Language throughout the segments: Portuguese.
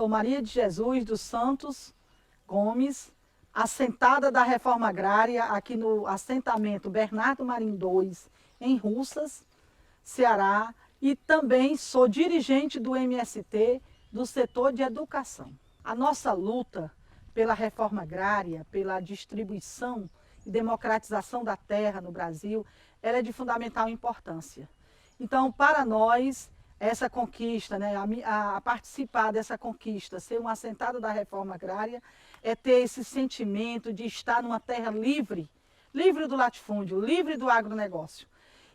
sou Maria de Jesus dos Santos Gomes, assentada da Reforma Agrária aqui no assentamento Bernardo Marim II, em Russas, Ceará, e também sou dirigente do MST do setor de educação. A nossa luta pela reforma agrária, pela distribuição e democratização da terra no Brasil, ela é de fundamental importância. Então, para nós, essa conquista, né, a participar dessa conquista, ser um assentado da reforma agrária, é ter esse sentimento de estar numa terra livre, livre do latifúndio, livre do agronegócio.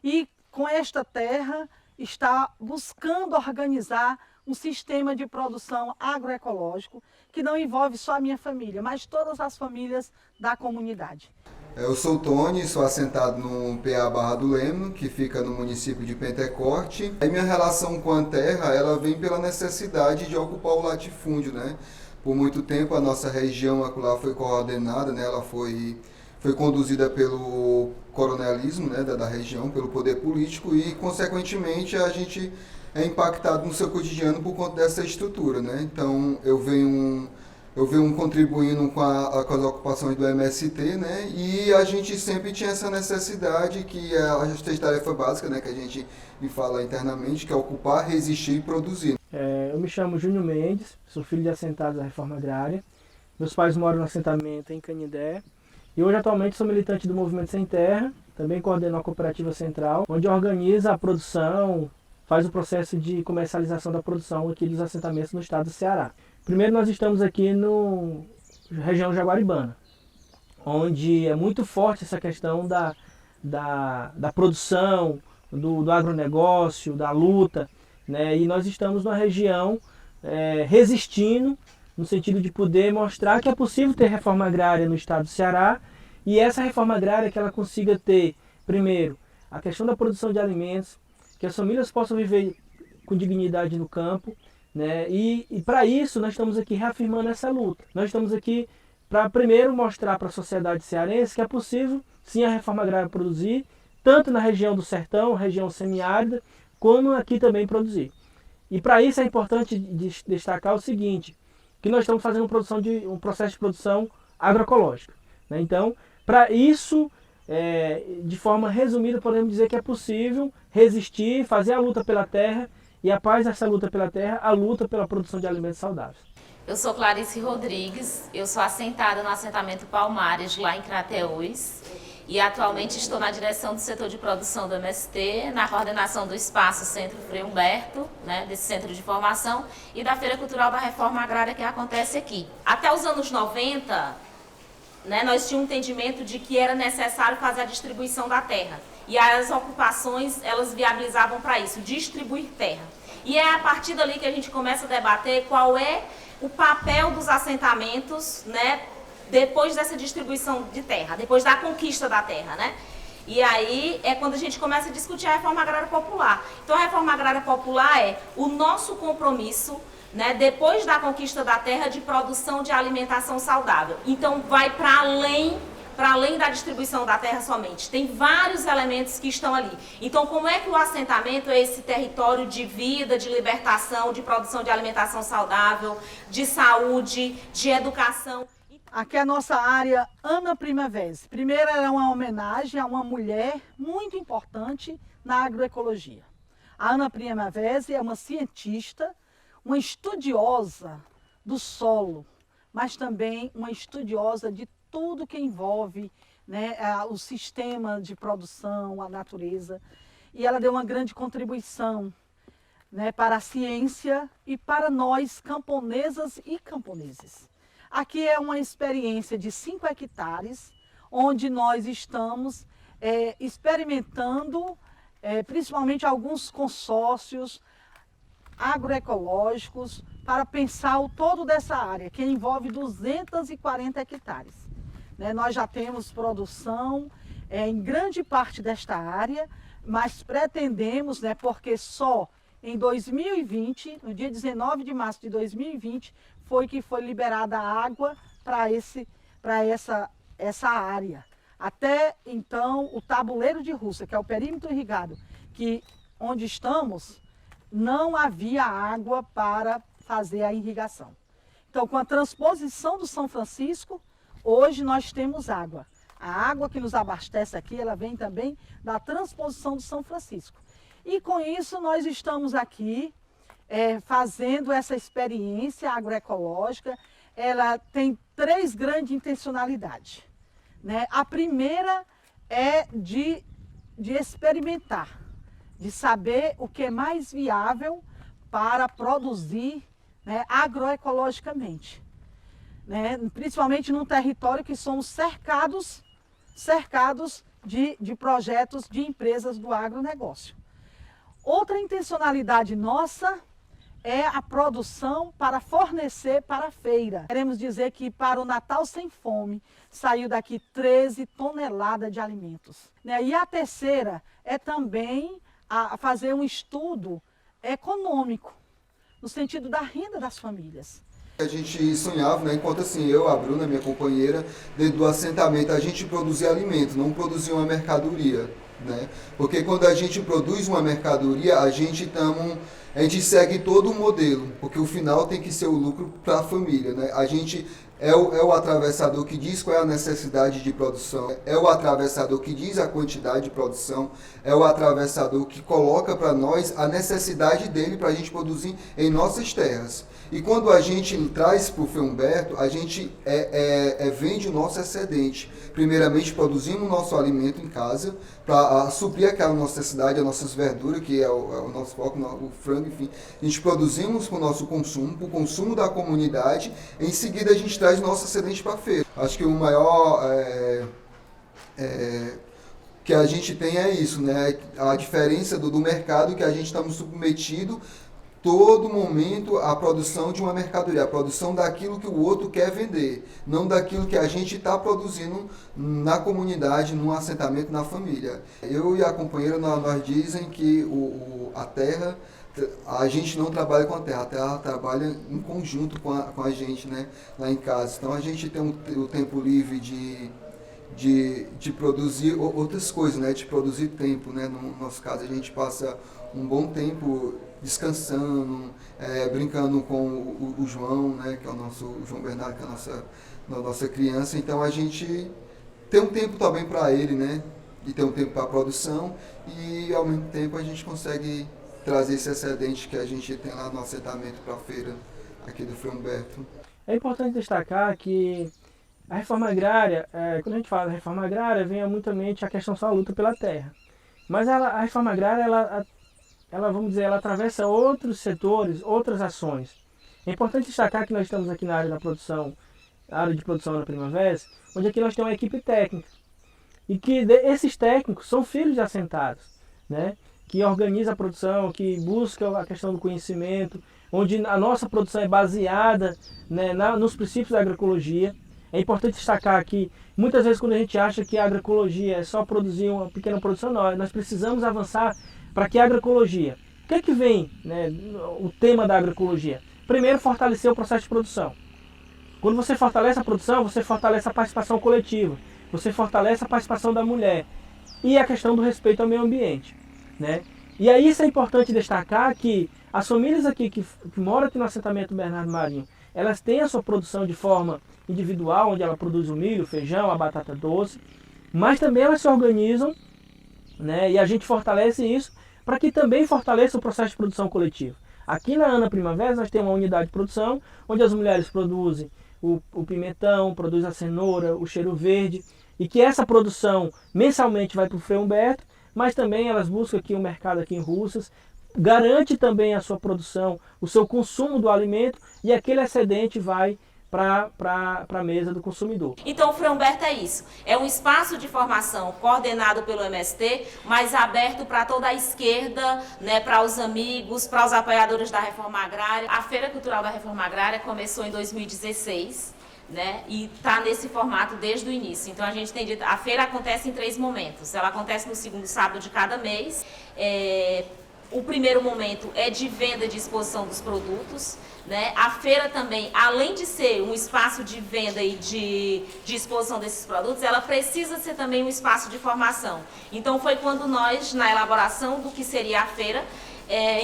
E com esta terra, está buscando organizar um sistema de produção agroecológico que não envolve só a minha família, mas todas as famílias da comunidade. Eu sou o Tony, sou assentado no PA Barra do Leme, que fica no município de Pentecoste. A minha relação com a terra, ela vem pela necessidade de ocupar o latifúndio, né? Por muito tempo a nossa região acolá foi coordenada, né? Ela foi conduzida pelo coronelismo, né, da região, pelo poder político e, consequentemente, a gente é impactado no seu cotidiano por conta dessa estrutura, né? Então, eu venho contribuindo com as ocupações do MST, né? E a gente sempre tinha essa necessidade que é a tarefa básica, né, que a gente fala internamente, que é ocupar, resistir e produzir. Eu me chamo Júnior Mendes, sou filho de assentados da Reforma Agrária. Meus pais moram no assentamento em Canindé. E hoje, atualmente, sou militante do Movimento Sem Terra, também coordeno a Cooperativa Central, onde organiza a produção, faz o processo de comercialização da produção aqui dos assentamentos no estado do Ceará. Primeiro, nós estamos aqui na região Jaguaribana, onde é muito forte essa questão da produção, do agronegócio, da luta, né? E nós estamos numa região resistindo, no sentido de poder mostrar que é possível ter reforma agrária no estado do Ceará, e essa reforma agrária que ela consiga ter, primeiro, a questão da produção de alimentos, que as famílias possam viver com dignidade no campo, né? E para isso nós estamos aqui reafirmando essa luta. Nós estamos aqui para primeiro mostrar para a sociedade cearense que é possível sim a reforma agrária produzir, tanto na região do sertão, região semiárida, como aqui também produzir. E para isso é importante destacar o seguinte, que nós estamos fazendo um processo de produção agroecológica, né? Então, para isso, de forma resumida, podemos dizer que é possível resistir, fazer a luta pela terra e, após essa luta pela terra, a luta pela produção de alimentos saudáveis. Eu sou Clarice Rodrigues, eu sou assentada no assentamento Palmares, lá em Crateús, e atualmente estou na direção do setor de produção do MST, na coordenação do Espaço Centro Frei Humberto, né, desse centro de formação, e da Feira Cultural da Reforma Agrária que acontece aqui. Até os anos 90, né, nós tínhamos um entendimento de que era necessário fazer a distribuição da terra. E as ocupações, elas viabilizavam para isso, distribuir terra. E é a partir dali que a gente começa a debater qual é o papel dos assentamentos, né, depois dessa distribuição de terra, depois da conquista da terra, né? E aí é quando a gente começa a discutir a reforma agrária popular. Então a reforma agrária popular é o nosso compromisso, né, depois da conquista da terra, de produção de alimentação saudável. Então vai para além da distribuição da terra somente. Tem vários elementos que estão ali. Então como é que o assentamento é esse território de vida, de libertação, de produção de alimentação saudável, de saúde, de educação? Aqui é a nossa área Ana Primavera. Primeiro era uma homenagem a uma mulher muito importante na agroecologia. A Ana Primavera é uma cientista, uma estudiosa do solo, mas também uma estudiosa de tudo que envolve, né, o sistema de produção, a natureza. E ela deu uma grande contribuição, né, para a ciência e para nós camponesas e camponeses. Aqui é uma experiência de 5 hectares, onde nós estamos experimentando, principalmente alguns consórcios agroecológicos, para pensar o todo dessa área, que envolve 240 hectares. Né? Nós já temos produção em grande parte desta área, mas pretendemos, né, porque só em 2020, no dia 19 de março de 2020, foi liberada a água para essa área. Até então, o tabuleiro de Russa, que é o perímetro irrigado, onde estamos, não havia água para fazer a irrigação. Então, com a transposição do São Francisco, hoje nós temos água. A água que nos abastece aqui, ela vem também da transposição do São Francisco. E com isso nós estamos aqui fazendo essa experiência agroecológica. Ela tem 3 grandes intencionalidades, né? A primeira é de experimentar, de saber o que é mais viável para produzir, né, agroecologicamente, né? Principalmente num território que somos cercados de projetos de empresas do agronegócio. Outra intencionalidade nossa é a produção para fornecer para a feira. Queremos dizer que para o Natal Sem Fome saiu daqui 13 toneladas de alimentos, né? E a terceira é também a fazer um estudo econômico, no sentido da renda das famílias. A gente sonhava, né, enquanto assim, eu, a Bruna, minha companheira, dentro do assentamento, a gente produzia alimento, não produzia uma mercadoria, né? Porque quando a gente produz uma mercadoria, a gente segue todo o modelo, porque o final tem que ser o lucro para a família, né? A gente é o atravessador que diz qual é a necessidade de produção, é o atravessador que diz a quantidade de produção, é o atravessador que coloca para nós a necessidade dele para a gente produzir em nossas terras. E quando a gente traz para o Frei Humberto, a gente vende o nosso excedente. Primeiramente, produzimos o nosso alimento em casa para suprir aquela nossa necessidade, as nossas verduras, que é o nosso foco, o frango, enfim. A gente produzimos para o nosso consumo, para o consumo da comunidade. Em seguida, a gente traz o nosso excedente para a feira. Acho que o maior que a gente tem é isso, né? A diferença do mercado que a gente estamos submetido todo momento a produção de uma mercadoria, a produção daquilo que o outro quer vender, não daquilo que a gente está produzindo na comunidade, no assentamento, na família. Eu e a companheira, nós dizem que a terra, a gente não trabalha com a terra trabalha em conjunto com a gente, né, lá em casa. Então a gente tem o tempo livre de produzir outras coisas, né, de produzir tempo, né. No nosso caso, a gente passa um bom tempo descansando, brincando com o João, né, que é o João Bernardo, que é a nossa criança. Então a gente tem um tempo também para ele, né, e tem um tempo para a produção, e ao mesmo tempo a gente consegue trazer esse excedente que a gente tem lá no assentamento para a feira aqui do Frei Humberto. É importante destacar que a reforma agrária, quando a gente fala da reforma agrária, vem muito à mente a questão só da luta pela terra. Mas a reforma agrária, ela, vamos dizer, ela atravessa outros setores, outras ações. É importante destacar que nós estamos aqui na área da produção, a área de produção da Primavera, onde aqui nós temos uma equipe técnica. E que esses técnicos são filhos de assentados, né? Que organiza a produção, que busca a questão do conhecimento, onde a nossa produção é baseada, né, nos princípios da agroecologia. É importante destacar que muitas vezes quando a gente acha que a agroecologia é só produzir uma pequena produção, nós precisamos avançar para que a agroecologia. O que é que vem, né, o tema da agroecologia? Primeiro, fortalecer o processo de produção. Quando você fortalece a produção, você fortalece a participação coletiva, você fortalece a participação da mulher e a questão do respeito ao meio ambiente, né? E aí isso é importante destacar que as famílias aqui que moram aqui no assentamento Bernardo Marinho, elas têm a sua produção de forma individual, onde ela produz o milho, o feijão, a batata doce, mas também elas se organizam, né? E a gente fortalece isso para que também fortaleça o processo de produção coletiva. Aqui na Ana Primavera nós temos uma unidade de produção, onde as mulheres produzem o pimentão, produzem a cenoura, o cheiro verde, e que essa produção mensalmente vai para o Frei Humberto, mas também elas buscam aqui o mercado aqui em Russas, garante também a sua produção, o seu consumo do alimento, e aquele excedente vai para a mesa do consumidor. Então o Frei Humberto é isso, é um espaço de formação coordenado pelo MST, mas aberto para toda a esquerda, né, para os amigos, para os apoiadores da Reforma Agrária. A Feira Cultural da Reforma Agrária começou em 2016, né, e está nesse formato desde o início. Então a gente tem dito, a feira acontece em 3 momentos, ela acontece no segundo sábado de cada mês. O primeiro momento é de venda e de exposição dos produtos, né? A feira também, além de ser um espaço de venda e de exposição desses produtos, ela precisa ser também um espaço de formação. Então foi quando nós, na elaboração do que seria a feira,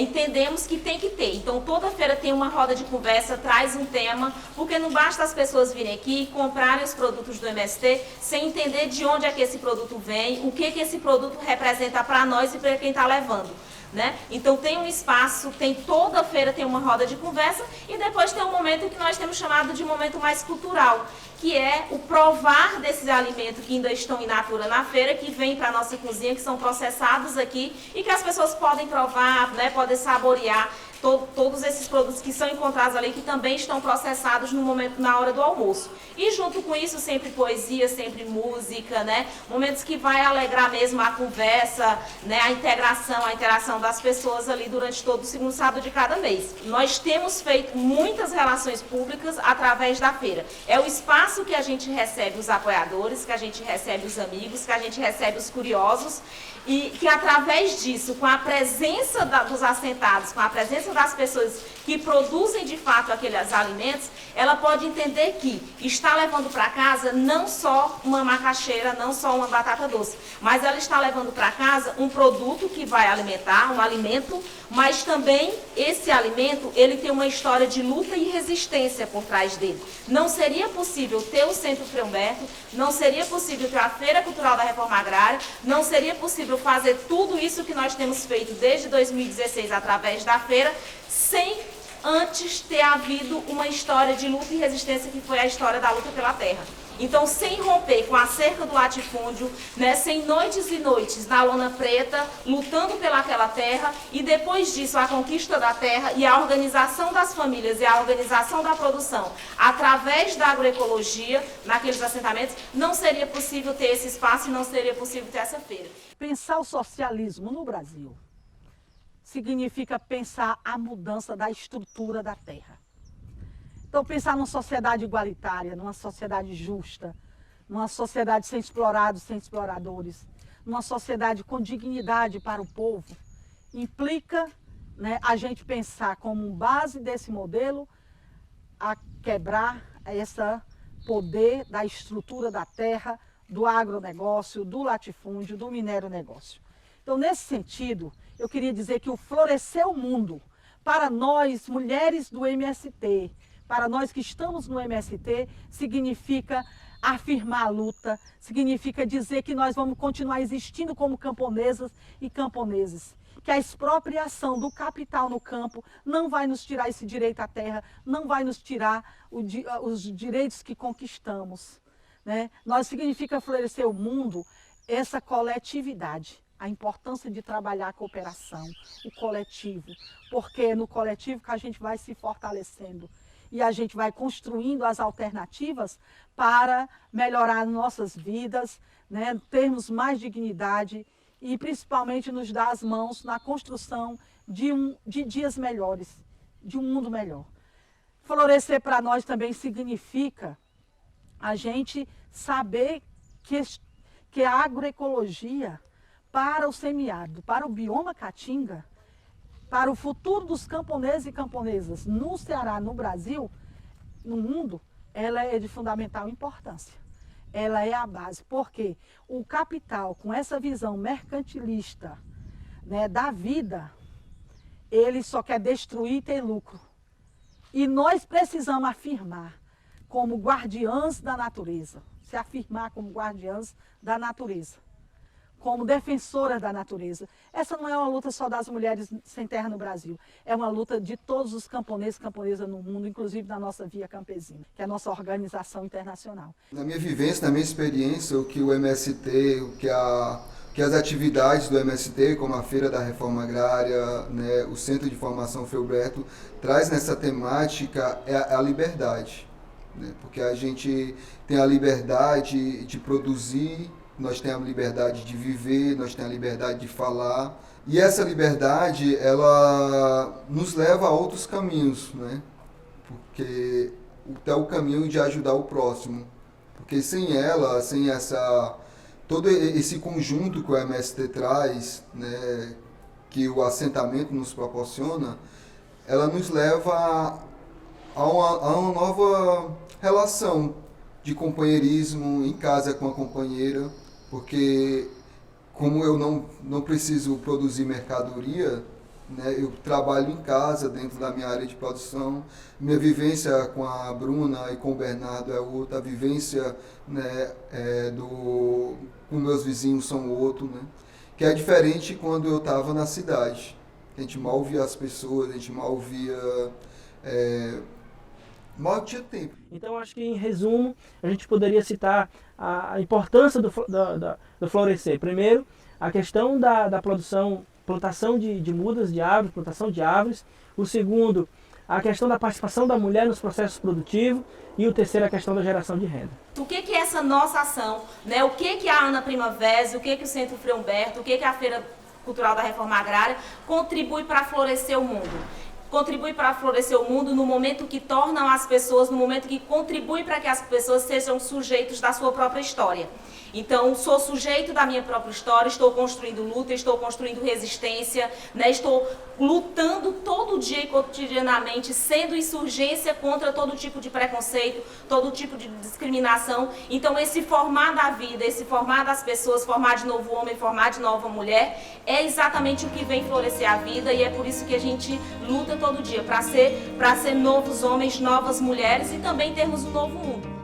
entendemos que tem que ter. Então, toda feira tem uma roda de conversa, traz um tema, porque não basta as pessoas virem aqui e comprarem os produtos do MST sem entender de onde é que esse produto vem, o que esse produto representa para nós e para quem está levando. Né? Então tem um espaço, toda feira tem uma roda de conversa e depois tem um momento que nós temos chamado de momento mais cultural, que é o provar desses alimentos que ainda estão in natura na feira, que vêm para a nossa cozinha, que são processados aqui e que as pessoas podem provar, né, podem saborear todos esses produtos que são encontrados ali, que também estão processados no momento, na hora do almoço. E junto com isso, sempre poesia, sempre música, né? Momentos que vai alegrar mesmo a conversa, né? A interação das pessoas ali durante todo o segundo sábado de cada mês. Nós temos feito muitas relações públicas através da feira. É o espaço que a gente recebe os apoiadores, que a gente recebe os amigos, que a gente recebe os curiosos, e que através disso, com a presença dos assentados, com a presença das pessoas que produzem de fato aqueles alimentos, ela pode entender que está levando para casa não só uma macaxeira, não só uma batata doce, mas ela está levando para casa um produto que vai alimentar, um alimento, mas também esse alimento, ele tem uma história de luta e resistência por trás dele. Não seria possível ter o Centro Frei Humberto, não seria possível ter a Feira Cultural da Reforma Agrária, não seria possível fazer tudo isso que nós temos feito desde 2016 através da feira, sem antes ter havido uma história de luta e resistência, que foi a história da luta pela terra. Então, sem romper com a cerca do latifúndio, né, sem noites e noites na lona preta, lutando pelaquela terra, e depois disso a conquista da terra e a organização das famílias e a organização da produção através da agroecologia naqueles assentamentos, não seria possível ter esse espaço e não seria possível ter essa feira. Pensar o socialismo no Brasil significa pensar a mudança da estrutura da terra. Então, pensar numa sociedade igualitária, numa sociedade justa, numa sociedade sem explorados, sem exploradores, numa sociedade com dignidade para o povo, implica, né, a gente pensar como base desse modelo a quebrar esse poder da estrutura da terra, do agronegócio, do latifúndio, do minério negócio. Então, nesse sentido, eu queria dizer que o Florescer o Mundo, para nós, mulheres do MST, para nós que estamos no MST, significa afirmar a luta, significa dizer que nós vamos continuar existindo como camponesas e camponeses, que a expropriação do capital no campo não vai nos tirar esse direito à terra, não vai nos tirar os direitos que conquistamos, né? Nós significa Florescer o Mundo, essa coletividade. A importância de trabalhar a cooperação, o coletivo, porque é no coletivo que a gente vai se fortalecendo e a gente vai construindo as alternativas para melhorar nossas vidas, né, termos mais dignidade e principalmente nos dar as mãos na construção de dias melhores, de um mundo melhor. Florescer para nós também significa a gente saber que a agroecologia para o semiárido, para o bioma Caatinga, para o futuro dos camponeses e camponesas no Ceará, no Brasil, no mundo, ela é de fundamental importância. Ela é a base, porque o capital, com essa visão mercantilista, né, da vida, ele só quer destruir e ter lucro. E nós precisamos afirmar como guardiãs da natureza, se afirmar como guardiãs da natureza, como defensoras da natureza. Essa não é uma luta só das mulheres sem terra no Brasil, é uma luta de todos os camponeses e camponesas no mundo, inclusive da nossa Via Campesina, que é a nossa organização internacional. Na minha vivência, na minha experiência, o que o MST, que as atividades do MST, como a Feira da Reforma Agrária, né, o Centro de Formação Frei Humberto, traz nessa temática é a liberdade, né? Porque a gente tem a liberdade de produzir, nós temos a liberdade de viver, nós temos a liberdade de falar. E essa liberdade, ela nos leva a outros caminhos, né? Porque é o caminho de ajudar o próximo. Porque sem ela, sem todo esse conjunto que o MST traz, né, que o assentamento nos proporciona, ela nos leva a uma nova relação de companheirismo em casa com a companheira. Porque como eu não preciso produzir mercadoria, né? Eu trabalho em casa, dentro da minha área de produção. Minha vivência com a Bruna e com o Bernardo é outra, a vivência, né, com meus vizinhos são outro, né? Que é diferente quando eu estava na cidade. A gente mal via as pessoas, a gente mal via... mal tinha tempo. Então, acho que, em resumo, a gente poderia citar a importância do florescer. Primeiro, a questão da plantação de mudas de árvores, plantação de árvores. O segundo, a questão da participação da mulher nos processos produtivos. E o terceiro, a questão da geração de renda. O que é essa nossa ação, né? O que a Ana Primavera, o que o Centro Frei Humberto, o que a Feira Cultural da Reforma Agrária contribui para florescer o mundo? Contribui para florescer o mundo no momento que tornam as pessoas, no momento que contribui para que as pessoas sejam sujeitos da sua própria história. Então, sou sujeito da minha própria história, estou construindo luta, estou construindo resistência, né? Estou lutando todo dia e cotidianamente, sendo insurgência contra todo tipo de preconceito, todo tipo de discriminação. Então, esse formar da vida, esse formar das pessoas, formar de novo homem, formar de nova mulher, é exatamente o que vem florescer a vida, e é por isso que a gente luta todo dia, para ser novos homens, novas mulheres, e também termos um novo mundo.